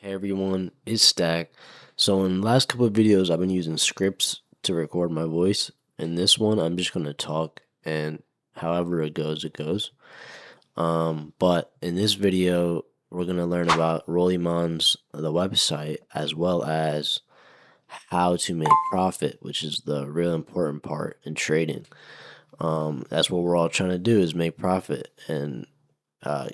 Hey everyone, it's Stack. So in the last couple of videos, I've been using scripts to record my voice. In this one, I'm just gonna talk, and however it goes, it goes. But in this video, we're gonna learn about Rollymon's the website, as well as how to make profit, which is the real important part in trading. That's what we're all trying to do, is make profit and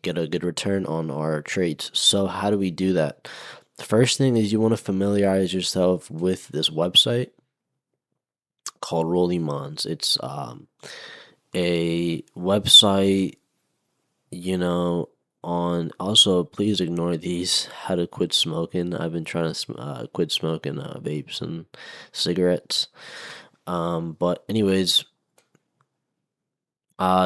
get a good return on our trades. So how do we do that? The first thing is you want to familiarize yourself with this website called Rollymons. It's a website, on also please ignore these how to quit smoking. I've been trying to quit smoking vapes and cigarettes. But anyways,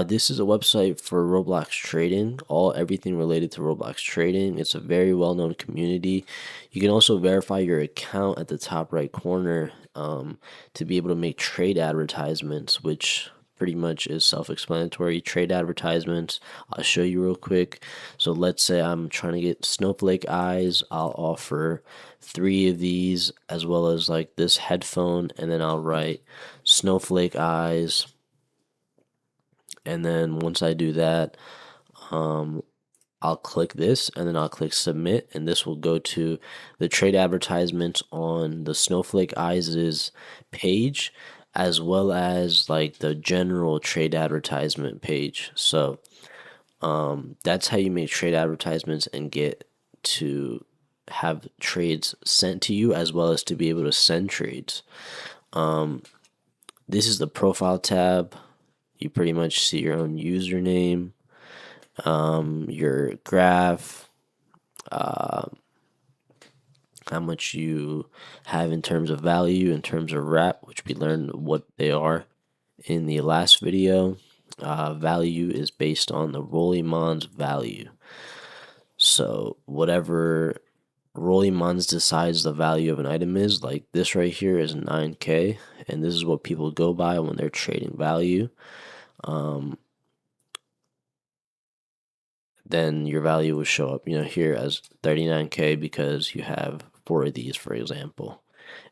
this is a website for Roblox trading, everything related to Roblox trading. It's a very well-known community. You can also verify your account at the top right corner to be able to make trade advertisements, which pretty much is self-explanatory. Trade advertisements, I'll show you real quick. So let's say I'm trying to get snowflake eyes. I'll offer 3 of these, as well as like this headphone, and then I'll write snowflake eyes. And then once I do that, I'll click this, and then I'll click submit, and this will go to the trade advertisements on the Snowflake Eyes' page, as well as like the general trade advertisement page. So that's how you make trade advertisements and get to have trades sent to you, as well as to be able to send trades. This is the profile tab. You pretty much see your own username, your graph, how much you have in terms of value, in terms of wrap, which we learned what they are in the last video. Value is based on the Rollymon's value. So whatever Rollymon's decides the value of an item is, like this right here is 9K, and this is what people go by when they're trading value. Then your value will show up, here as 39K because you have 4 of these, for example.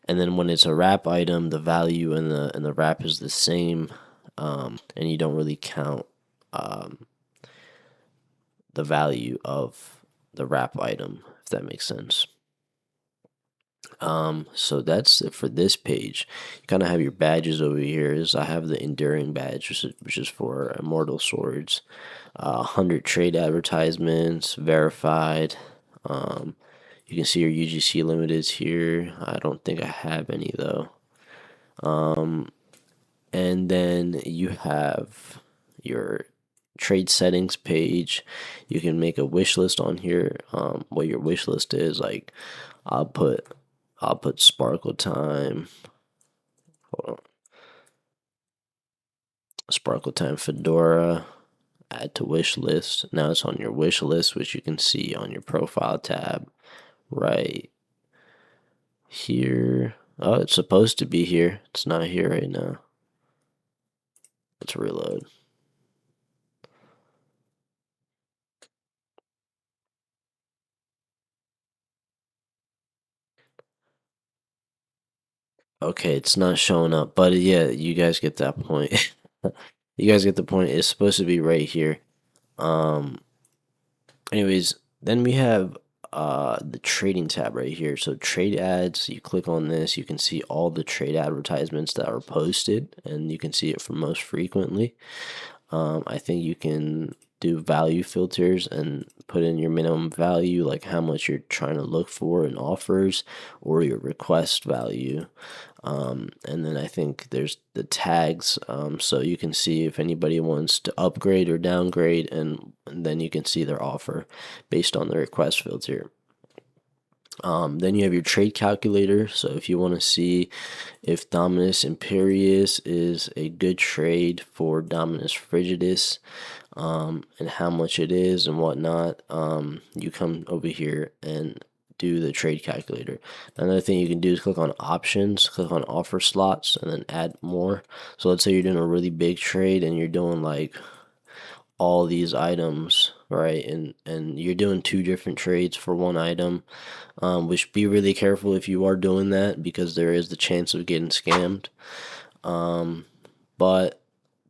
And then when it's a wrap item, the value and the wrap is the same, and you don't really count the value of the wrap item, if that makes sense. So that's it for this page. You kind of have your badges over here. I have the enduring badge, which is for immortal swords. 100 trade advertisements verified. You can see your UGC limiteds here. I don't think I have any though. And then you have your trade settings page. You can make a wish list on here. What your wish list is, like I'll put Sparkle Time. Hold on. Sparkle Time Fedora. Add to wish list. Now it's on your wish list, which you can see on your profile tab right here. Oh, it's supposed to be here. It's not here right now. Let's reload. Okay, it's not showing up, but yeah, you guys get that point. You guys get the point. It's supposed to be right here. Anyways, then we have the trading tab right here. So trade ads, you click on this, you can see all the trade advertisements that are posted, and you can see it for most frequently. I think you can do value filters and put in your minimum value, like how much you're trying to look for in offers, or your request value. And then I think there's the tags, so you can see if anybody wants to upgrade or downgrade, and then you can see their offer based on the request filter. Then you have your trade calculator. So if you want to see if Dominus Imperius is a good trade for Dominus Frigidus, and how much it is and whatnot, you come over here and do the trade calculator. Another thing you can do is click on options, click on offer slots, and then add more. So let's say you're doing a really big trade and you're doing like all these items. right? And you're doing two different trades for one item, which be really careful if you are doing that because there is the chance of getting scammed. But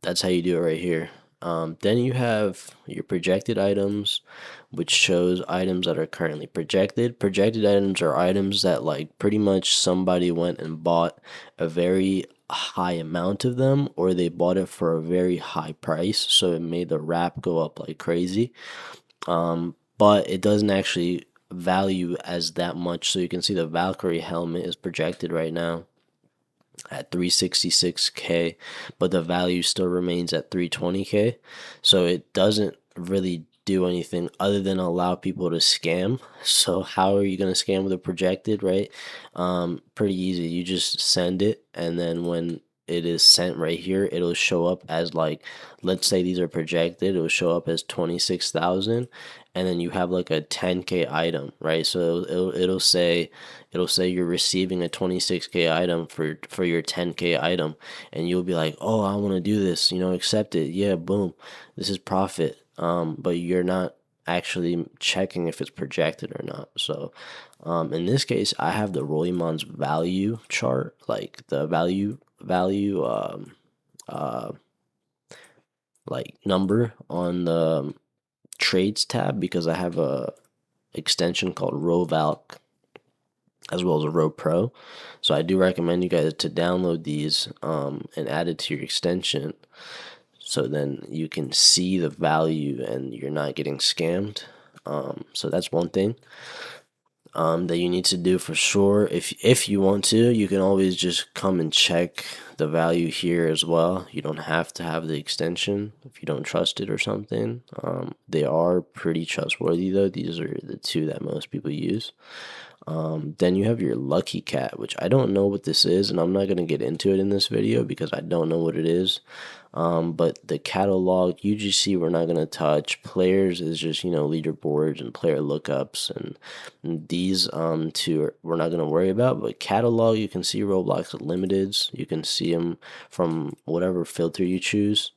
that's how you do it right here. Then you have your projected items, which shows items that are currently projected. Projected items are items that like pretty much somebody went and bought a very high amount of them, or they bought it for a very high price, so it made the wrap go up like crazy. But it doesn't actually value as that much. So you can see the Valkyrie helmet is projected right now at 366K, but the value still remains at 320K. So it doesn't really do anything other than allow people to scam. So how are you going to scam with a projected, right? Pretty easy. You just send it, and then when it is sent right here, it'll show up as like, let's say these are projected, it'll show up as 26,000, and then you have like a 10K item, right? So it'll say you're receiving a 26K item for your 10K item, and you'll be like, oh, I want to do this, accept it. Yeah, boom, this is profit. But you're not actually checking if it's projected or not. So in this case, I have the Roymon's value chart, like the value like number on the trades tab, because I have a extension called RowValc as well as a Row Pro. So I do recommend you guys to download these and add it to your extension, so then you can see the value and you're not getting scammed. So that's one thing that you need to do for sure. If you want to, you can always just come and check the value here as well. You don't have to have the extension if you don't trust it or something. They are pretty trustworthy though. These are the two that most people use. Then you have your Lucky Cat, which I don't know what this is, and I'm not going to get into it in this video because I don't know what it is. But the catalog, UGC, we're not going to touch. Players is just, leaderboards and player lookups, and these two we're not going to worry about. But catalog, you can see Roblox Limiteds. You can see them from whatever filter you choose.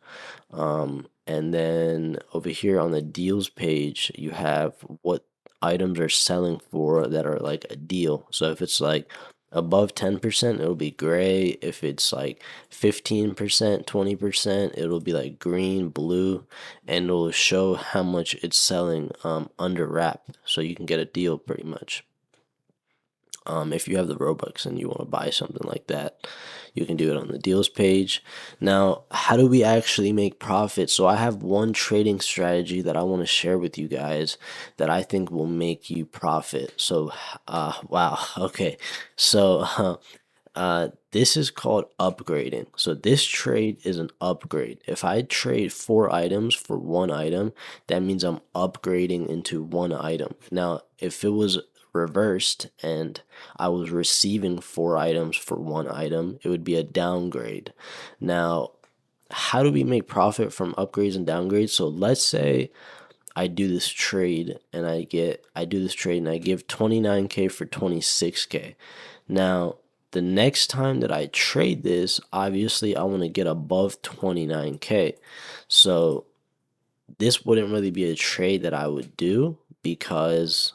And then over here on the deals page, you have what items are selling for that are like a deal. So if it's like above 10%, it'll be gray. If it's like 15%, 20%, it'll be like green, blue, and it'll show how much it's selling under wrap. So you can get a deal pretty much. If you have the Robux and you want to buy something like that, you can do it on the deals page. Now, how do we actually make profit? So I have one trading strategy that I want to share with you guys that I think will make you profit. So, wow, okay. So, this is called upgrading. So this trade is an upgrade. If I trade 4 items for 1 item, that means I'm upgrading into 1 item. Now, if it was reversed and I was receiving 4 items for 1 item, it would be a downgrade. Now, how do we make profit from upgrades and downgrades? So let's say I do this trade and I give 29K for 26K. Now, the next time that I trade this, obviously I want to get above 29K. So this wouldn't really be a trade that I would do because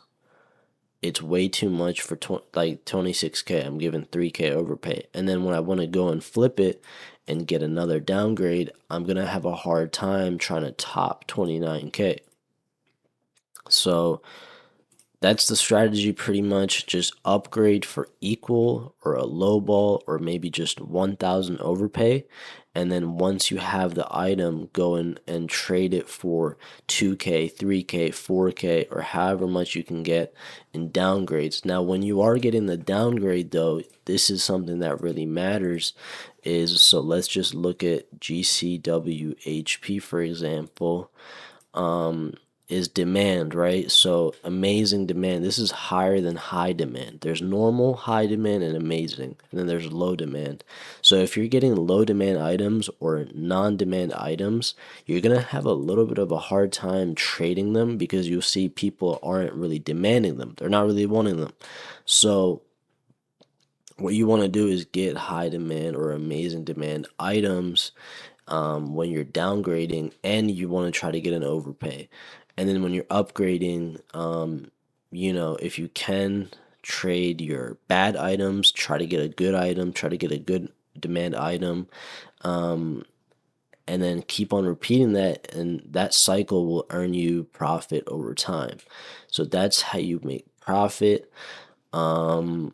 it's way too much for like 26K. I'm giving 3K overpay. And then when I want to go and flip it and get another downgrade, I'm going to have a hard time trying to top 29K. So that's the strategy pretty much. Just upgrade for equal or a low ball or maybe just 1,000 overpay. And then once you have the item, go in and trade it for 2K, 3K, 4K, or however much you can get in downgrades. Now, when you are getting the downgrade though, this is something that really matters. So let's just look at GCWHP, for example. Is demand, right? So amazing demand. This is higher than high demand. There's normal, high demand, and amazing. And then there's low demand. So if you're getting low demand items or non-demand items, you're going to have a little bit of a hard time trading them because you'll see people aren't really demanding them. They're not really wanting them. So what you want to do is get high demand or amazing demand items when you're downgrading, and you want to try to get an overpay. And then when you're upgrading, you know, if you can trade your bad items, try to get a good item, try to get a good demand item, um, and then keep on repeating that, and that cycle will earn you profit over time. So that's how you make profit. Um,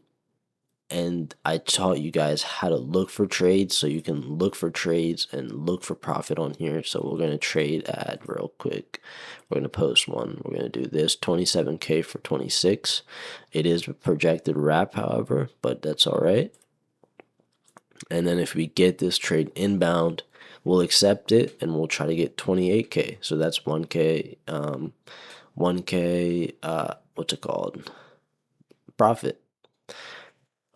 and I taught you guys how to look for trades, so you can look for trades and look for profit on here. So we're going to trade ad real quick. We're going to post one. We're going to do this 27K for 26. It is a projected wrap, however, but that's all right. And then if we get this trade inbound, we'll accept it and we'll try to get 28K. So that's 1K, 1K, what's it called? Profit.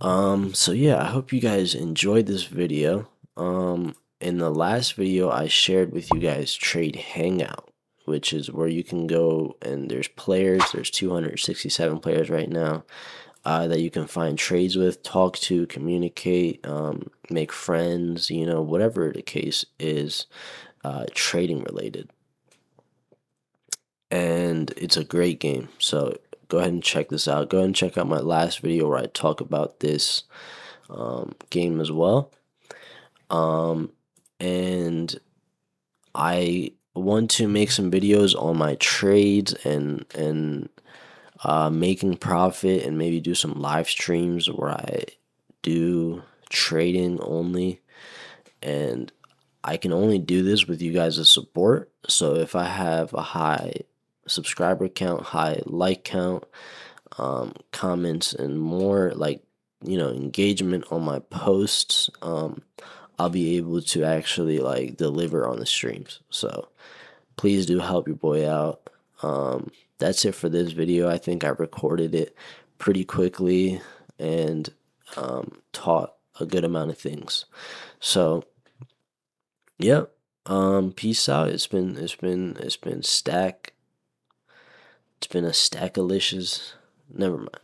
So yeah, I hope you guys enjoyed this video. In the last video, I shared with you guys Trade Hangout, which is where you can go and there's players. There's 267 players right now that you can find trades with, talk to, communicate, make friends, you know, whatever the case is, trading related. And it's a great game. So go ahead and check this out. Go ahead and check out my last video where I talk about this game as well. And I want to make some videos on my trades and making profit, and maybe do some live streams where I do trading only. And I can only do this with you guys' support. So if I have a high subscriber count, high like count, comments, and more, like, you know, engagement on my posts, I'll be able to actually like deliver on the streams. So please do help your boy out. That's it for this video. I think I recorded it pretty quickly and taught a good amount of things. So yeah, peace out. It's been stack. It's been a stackalicious. Never mind.